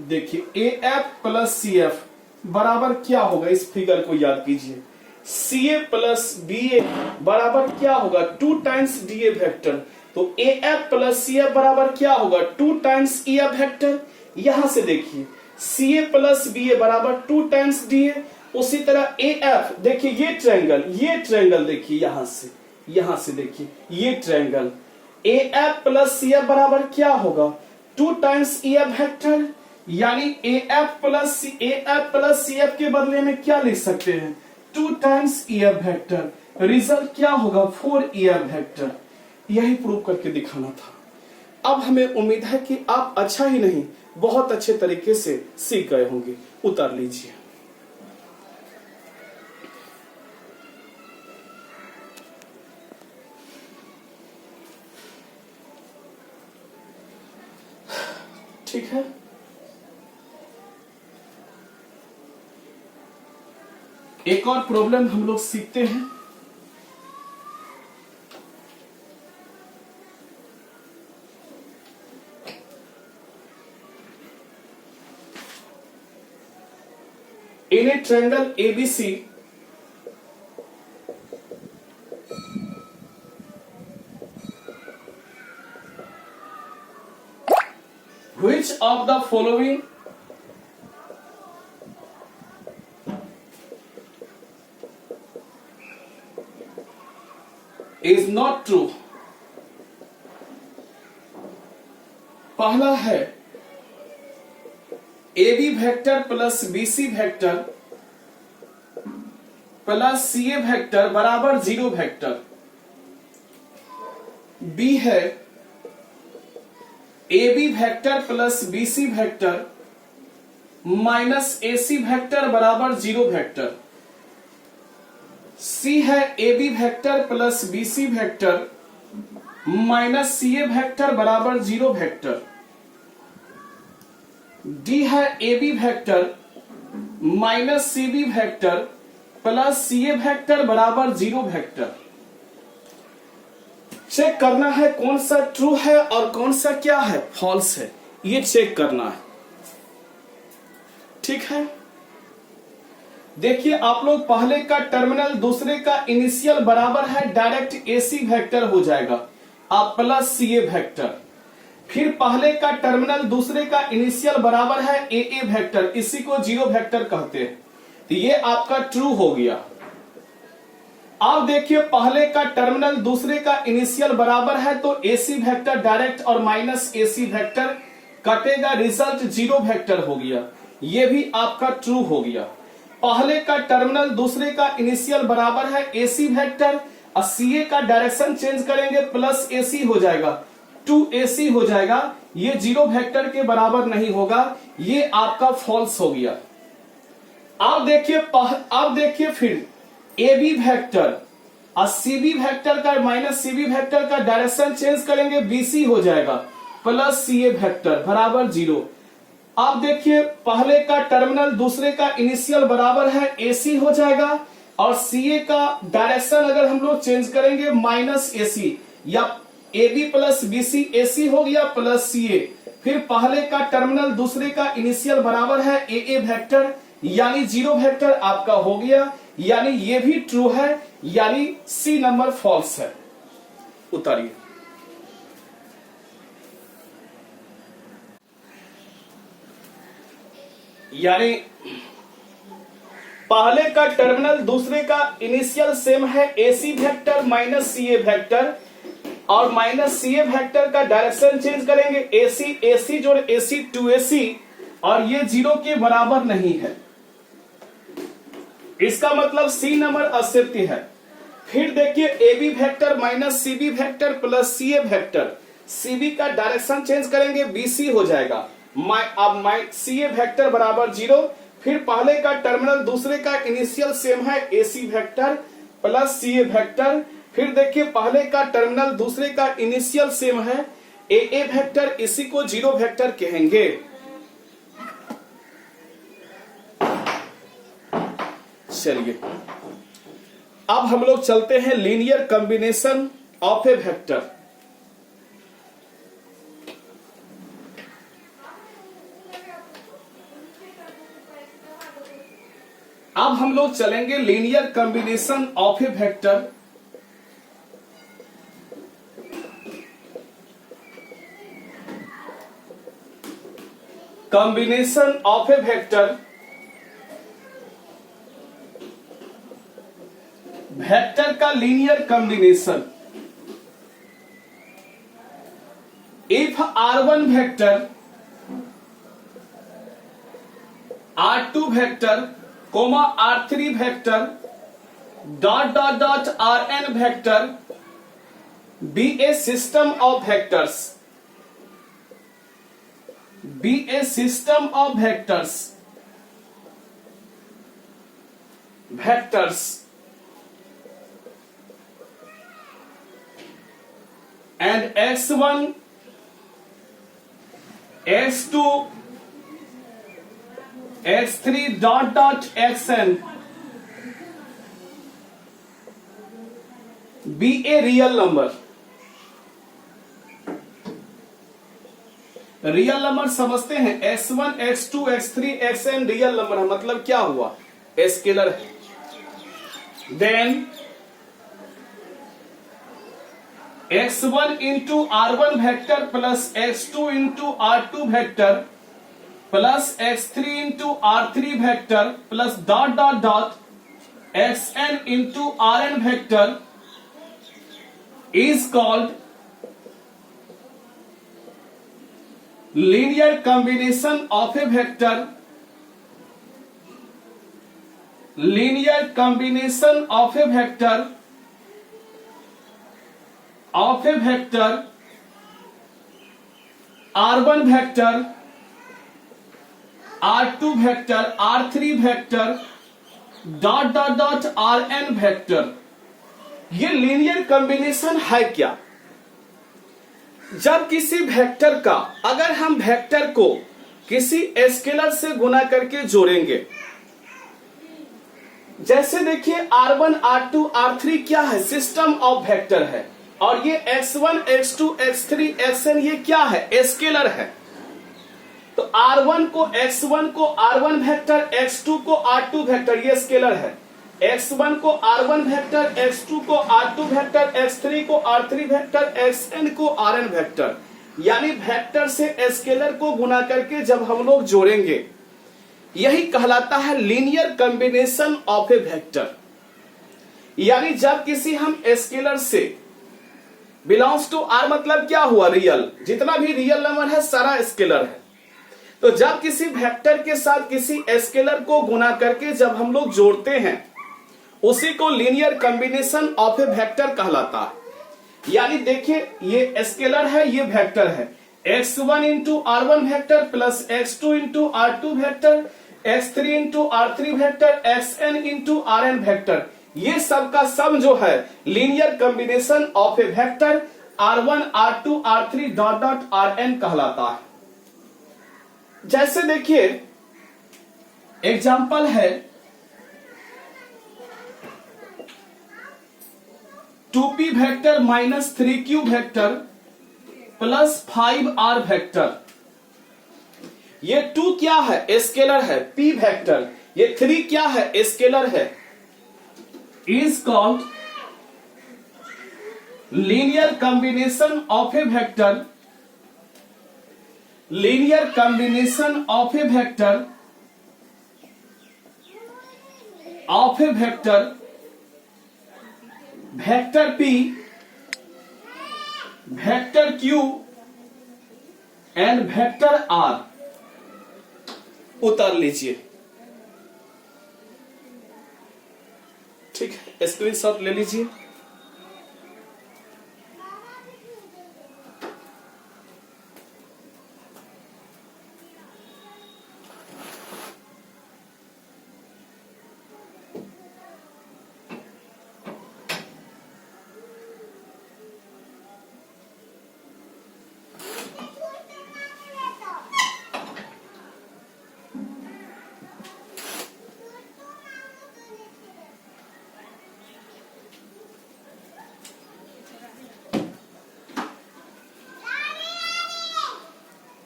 Speaker 1: देखिए AF प्लस CF बराबर क्या होगा, इस फिगर को याद कीजिए, CA प्लस BA बराबर क्या होगा, 2 टाइम्स DA वेक्टर। तो AF प्लस CF बराबर क्या होगा, 2 टाइम्स EF वेक्टर। यहां से देखिए CA प्लस BA बराबर 2 टाइम्स DA। उसी तरह AF, देखिए ये ट्रायंगल देखिए, यहां से देखिए ये ट्रायंगल, AF प्लस CF बराबर क्या होगा, 2 टाइम्स EF वेक्टर, यानी AF प्लस CF के बदले में क्या लिख सकते हैं, 2 टाइम्स EF वेक्टर। रिजल्ट क्या होगा, 4EF वेक्टर। यही प्रूव करके दिखाना था। अब हमें उम्मीद है कि आप अच्छा ही नहीं, बहुत अच्छे तरीके से सीख गए होंगे। उतार लीजिए। ठीक है, एक और प्रॉब्लम हम लोग सीखते हैं। In a triangle ABC, which of the following is not true? पहला है AB vector plus BC vector plus CA vector बराबर 0 वेक्टर। B है AB vector plus BC vector minus AC vector बराबर 0 वेक्टर। C है AB vector plus BC vector minus CA vector बराबर 0 वेक्टर। D है AB vector minus CB vector plus CA vector बराबर 0 वेक्टर। चेक करना है कौन सा ट्रू है और कौन सा क्या है, फॉल्स है, ये चेक करना है। ठीक है, देखिए आप लोग पहले का टर्मिनल दूसरे का इनिशियल बराबर है, डायरेक्ट AC वेक्टर हो जाएगा आप प्लस CA वेक्टर। फिर पहले का टर्मिनल दूसरे का इनिशियल बराबर है AA वेक्टर, इसी को 0 वेक्टर कहते हैं। तो ये आपका ट्रू हो गया। अब देखिए पहले का टर्मिनल दूसरे का इनिशियल बराबर है, तो AC वेक्टर डायरेक्ट और माइनस AC वेक्टर कटेगा, रिजल्ट 0 वेक्टर हो गया। ये भी आपका ट्रू हो गया। पहले का टर्मिनल दूसरे का इनिशियल बराबर है AC वेक्टर, और CA का डायरेक्शन चेंज करेंगे प्लस AC हो जाएगा, 2AC हो जाएगा, ये 0 वेक्टर के बराबर नहीं होगा, ये आपका फॉल्स हो गया। अब देखिए फिर AB वेक्टर और CB वेक्टर का माइनस CB वेक्टर का डायरेक्शन चेंज करेंगे, BC हो जाएगा प्लस CA वेक्टर बराबर 0। अब देखिए पहले का टर्मिनल दूसरे का इनिशियल बराबर है AC हो जाएगा, और CA का डायरेक्शन अगर हम लोग चेंज करेंगे माइनस AC या A B plus B C, A C हो गया प्लस सी ए, फिर पहले का टर्मिनल दूसरे का इनिशियल बराबर है ए वेक्टर, यानी जीरो वेक्टर आपका हो गया, यानी ये भी ट्रू है, यानी सी नंबर फॉल्स है। उतारिए। यानी पहले का टर्मिनल दूसरे का इनिशियल सेम है AC vector minus C A vector, और माइनस सी ए वेक्टर का डायरेक्शन चेंज करेंगे, एसी एसी जोड़ एसी टू एसी, और ये जीरो के बराबर नहीं है, इसका मतलब सी नंबर अस्तित्व है। फिर देखिए A B vector minus C B vector plus C A vector, C B का डायरेक्शन चेंज करेंगे बी सी हो जाएगा, अब सी ए वेक्टर बराबर जीरो, फिर पहले का टर्मिनल दूसरे का इनिशियल सेम है AC vector plus C A vector, फिर देखिए पहले का टर्मिनल दूसरे का इनिशियल सेम है ए वेक्टर, इसी को जीरो वेक्टर कहेंगे। चलिए अब हम लोग चलते हैं linear combination of A vector. अब हम लोग चलेंगे linear combination of A vector. Combination of A vector, vector का linear combination. If R1 vector R2 vector comma R3 vector dot dot dot Rn vector be a system of vectors, be a system of vectors, vectors and x1 x2 x3 dot dot xn be a real number। Real number समझते हैं, x1 x2 x3 xn real number है, मतलब क्या हुआ, स्केलर है। Then x1 into R1 vector plus x2 into R2 vector plus x3 into R3 vector plus dot dot dot xn into Rn vector is called linear combination of a vector, linear combination of a vector of a vector R1 vector R2 vector R3 vector dot dot dot Rn vector. ये लीनियर कॉम्बिनेशन है क्या? जब किसी वेक्टर का अगर हम वेक्टर को किसी स्केलर से गुना करके जोड़ेंगे, जैसे देखिए R1 R2 R3 क्या है, सिस्टम ऑफ वेक्टर है, और ये x1 x2 x3 xn ये क्या है, स्केलर है। तो R1 को x1 को R1 वेक्टर, x2 को R2 वेक्टर, ये स्केलर है। x1 को R1 वेक्टर, x2 को R2 वेक्टर, x3 को R3 वेक्टर, xn को Rn वेक्टर। यानी वेक्टर से स्केलर को गुना करके जब हम लोग जोड़ेंगे, यही कहलाता है linear combination of A vector. यानी जब किसी हम स्केलर से बिलोंग्स टू R मतलब क्या हुआ, रियल, जितना भी रियल नंबर है सारा स्केलर है। तो जब किसी वेक्टर के साथ किसी स्केलर को गुना करके जब हम लोग जोड़ते हैं, उसी को linear combination of A vector कहलाता है। यानी देखिए ये स्केलर है, ये वेक्टर है, x1 into R1 vector plus x2 into R2 vector, x3 into R3 vector, xn into Rn vector. ये सब का सम जो है linear combination of A vector R1 R2 R3 dot dot Rn कहलाता है। जैसे देखिए एग्जाम्पल है 2p vector minus 3q vector plus 5r vector. ये 2 क्या है? स्केलर है, p वेक्टर। ये 3 क्या है? स्केलर है। Is called linear combination of A vector, linear combination of A vector, of A vector, vector p, vector q and vector r। उतार लीजिए, ठीक है, स्क्रीनशॉट ले लीजिए।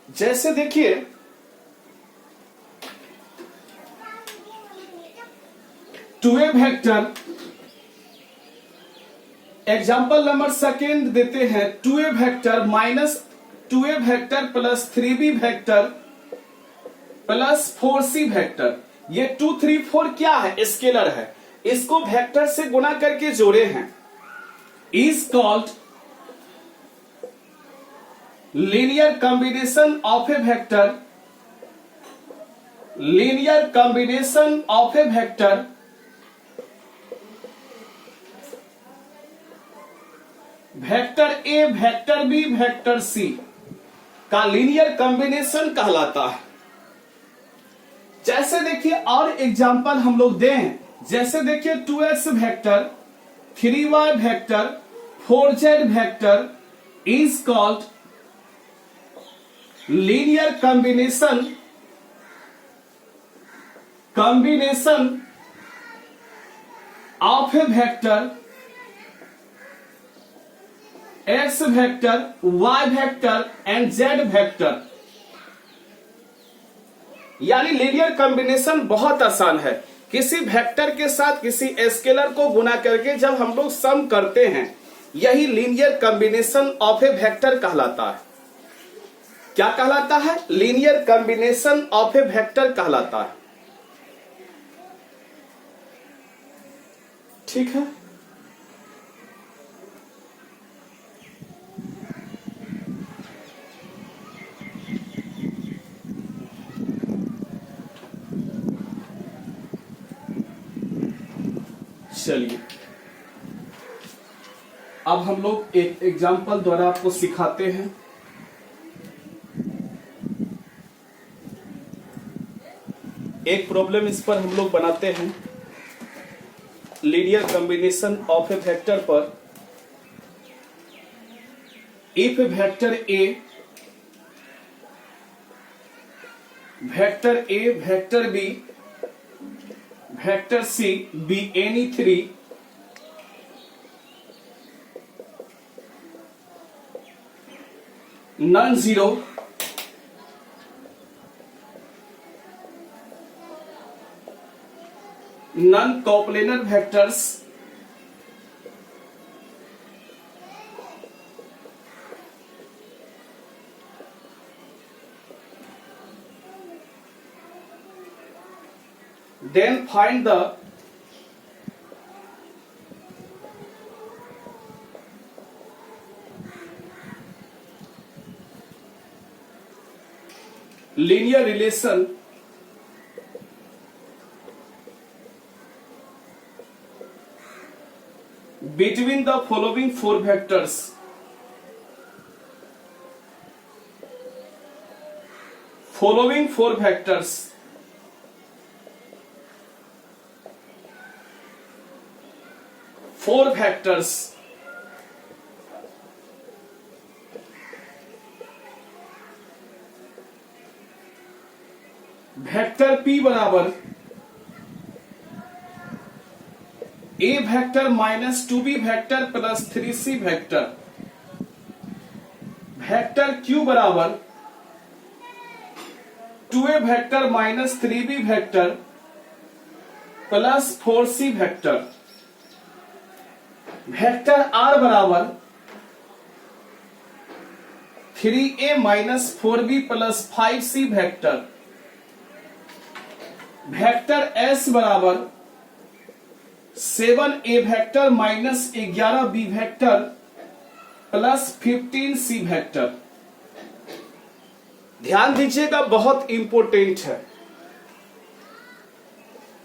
Speaker 1: जैसे देखिए, two A vector, example number second देते हैं, 2a vector minus 2a vector plus 3b vector plus 4c vector. ये 2, 3, 4 क्या है? स्केलर है। इसको वेक्टर से गुणा करके जोड़े हैं। Is called linear combination of A vector, linear combination of A vector, vector A, vector B, vector C का लीनियर कॉम्बिनेशन कहलाता है। जैसे देखिए और एग्जांपल हम लोग दें, जैसे देखिए 2x vector, 3y vector, 4z vector is called linear combination, combination of A vector x vector, y vector and z vector. यानी लीनियर कॉम्बिनेशन बहुत आसान है। किसी वेक्टर के साथ किसी स्केलर को गुणा करके जब हम लोग सम करते हैं, यही linear combination of A vector कहलाता है। क्या कहलाता है? Linear combination of A vector कहलाता है। ठीक है, चलिए अब हम लोग एक एग्जाम्पल द्वारा आपको सिखाते हैं। एक प्रॉब्लम इस पर हम लोग बनाते हैं linear combination of A vector पर। If vector A, vector B, vector C be any three non-zero non-coplanar vectors then find the linear relation between the following four vectors. Following four vectors. Four vectors. Vector P बराबर A vector minus 2b vector plus 3c vector, vector Q बराबर 2a vector minus 3b vector plus 4c vector, vector R बराबर 3a minus 4b plus 5c vector, vector S बराबर 7a vector minus 11b vector plus 15c vector. ध्यान दीजिएगा, बहुत इंपॉर्टेंट है।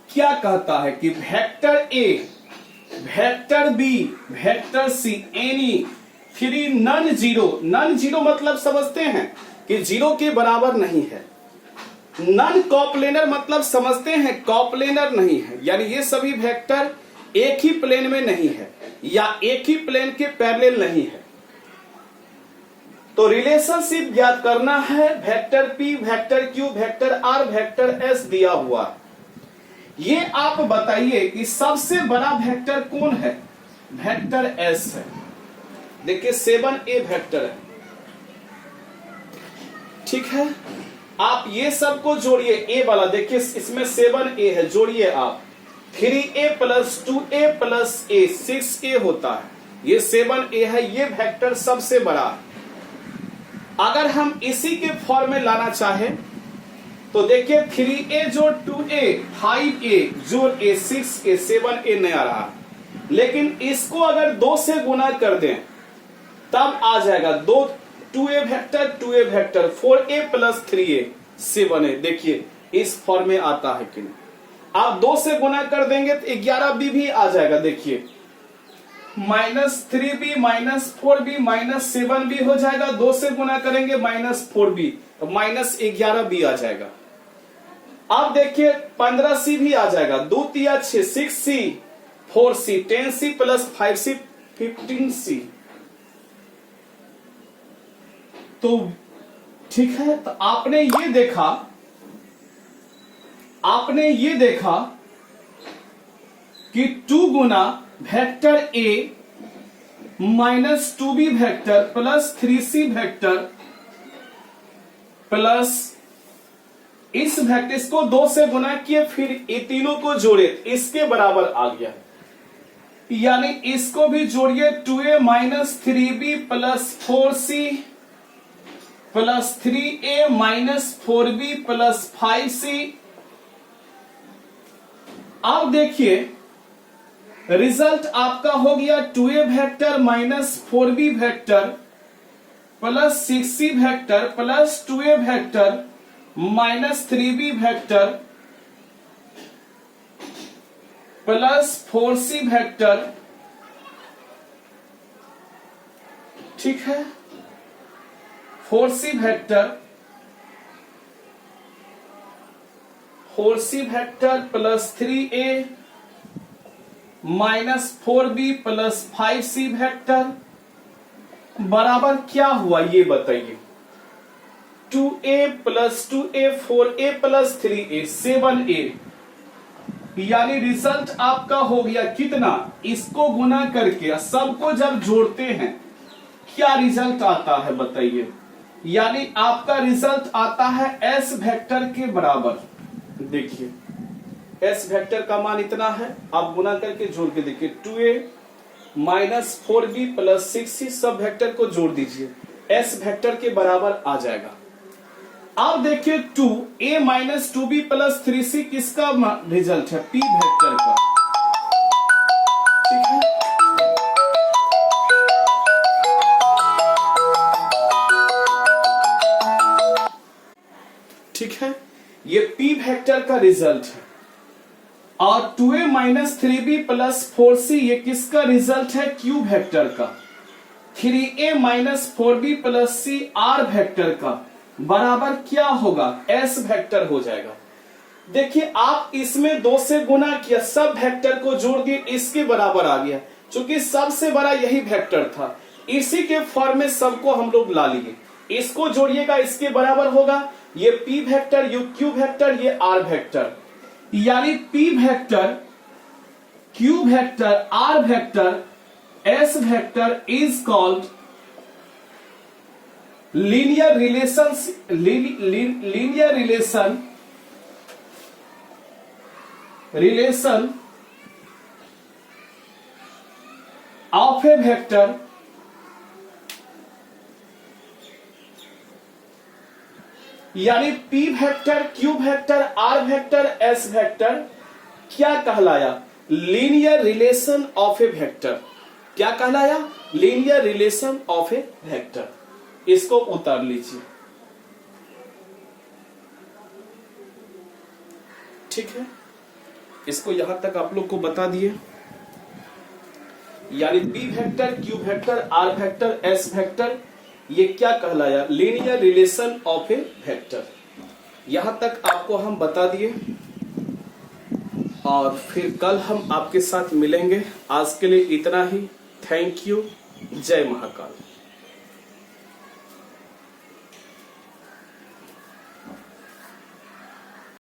Speaker 1: क्या कहता है कि vector A, vector B, vector C, any 3 non zero. Non zero मतलब समझते हैं कि जीरो के बराबर नहीं है। नन कॉप्लेनर मतलब समझते हैं कॉप्लेनर नहीं है, यानी ये सभी वेक्टर एक ही प्लेन में नहीं है या एक ही प्लेन के पैरेलल नहीं है। तो रिलेशनशिप ज्ञात करना है। Vector P, vector Q, vector R, vector S दिया हुआ है। ये आप बताइए कि सबसे बड़ा वेक्टर कौन है? वेक्टर एस है। देखिए 7a वेक्टर है, ठीक है। आप ये सबको जोड़िए, ए वाला देखिए इसमें 7a है, जोड़िए आप 3a plus 2a plus a 6a होता है। ये 7a है, ये वेक्टर सबसे बड़ा है। अगर हम इसी के फॉर्म में लाना चाहें तो देखिए 3a जोड़ 2a 5a जोड़ a 6a 7a नहीं आ रहा, लेकिन इसको अगर 2 से गुना कर दें तब आ जाएगा 2a vector 4a plus 3a 7a। देखिए इस फॉर्म में आता है कि नहीं। आप 2 से गुना कर देंगे तो 11b भी आ जाएगा। देखिए minus 3b minus 4b minus 7b हो जाएगा। 2 से गुना करेंगे माइनस 4b तो माइनस 11b आ जाएगा। अब देखिए 15c भी आ जाएगा। 2 तिया 6, 6c 4c 10c plus 5c 15c। तो ठीक है, तो आपने ये देखा कि 2 गुना vector A minus 2b vector plus 3c vector plus इस वेक्टर, इसको 2 से गुना किए फिर ये तीनों को जोड़े, इसके बराबर आ गया। यानी इसको भी जोड़िए 2a minus 3b plus 4c plus 3a minus 4b plus 5c। अब देखिए रिजल्ट आपका हो गया 2a vector minus 4b vector plus 6c vector plus 2a vector minus 3b vector plus 4c vector, ठीक है। 4c vector plus 3a minus 4b plus 5c vector बराबर क्या हुआ ये बताइए। 2a plus 2a 4a plus 3a 7a। यानी रिजल्ट आपका हो गया कितना? इसको गुना करके सबको जब जोड़ते हैं क्या रिजल्ट आता है बताइए। यानी आपका रिजल्ट आता है एस वेक्टर के बराबर। देखिए एस वेक्टर का मान इतना है, आप गुना करके जोड़ के देखिए 2a minus 4b plus 6c सब वेक्टर को जोड़ दीजिए, एस वेक्टर के बराबर आ जाएगा। अब देखिए 2a minus 2b plus 3c किसका रिजल्ट है? p वेक्टर का, ठीक है। ठीक है, ये p वेक्टर का रिजल्ट है। और 2a minus 3b plus 4c ये किसका रिजल्ट है? q वेक्टर का। 3a minus 4b plus c r vector का बराबर क्या होगा? s वेक्टर हो जाएगा। देखिए आप इसमें 2 से गुना किया, सब वेक्टर को जोड़ दिए, इसके बराबर आ गया। क्योंकि सबसे बड़ा यही वेक्टर था, इसी के फॉर्म में सबको हम लोग ला लिए। इसको जोड़िएगा, इसके बराबर होगा ये p वेक्टर, ये q वेक्टर, ये r वेक्टर। यानी p vector Q vector, R vector, S vector is called linear relation of a vector यानी P vector, Q vector, R vector, S vector क्या कहलाया? Linear relation of A vector. क्या कहलाया? Linear relation of A vector. इसको उतार लीजिए, ठीक है। इसको यहां तक आप लोग को बता दिए। यानी P vector, Q vector, R vector, S vector ये क्या कहलाया? Linear relation of A vector. यहां तक आपको हम बता दिए और फिर कल हम आपके साथ मिलेंगे। आज के लिए इतना ही। Thank you. जय महाकाल।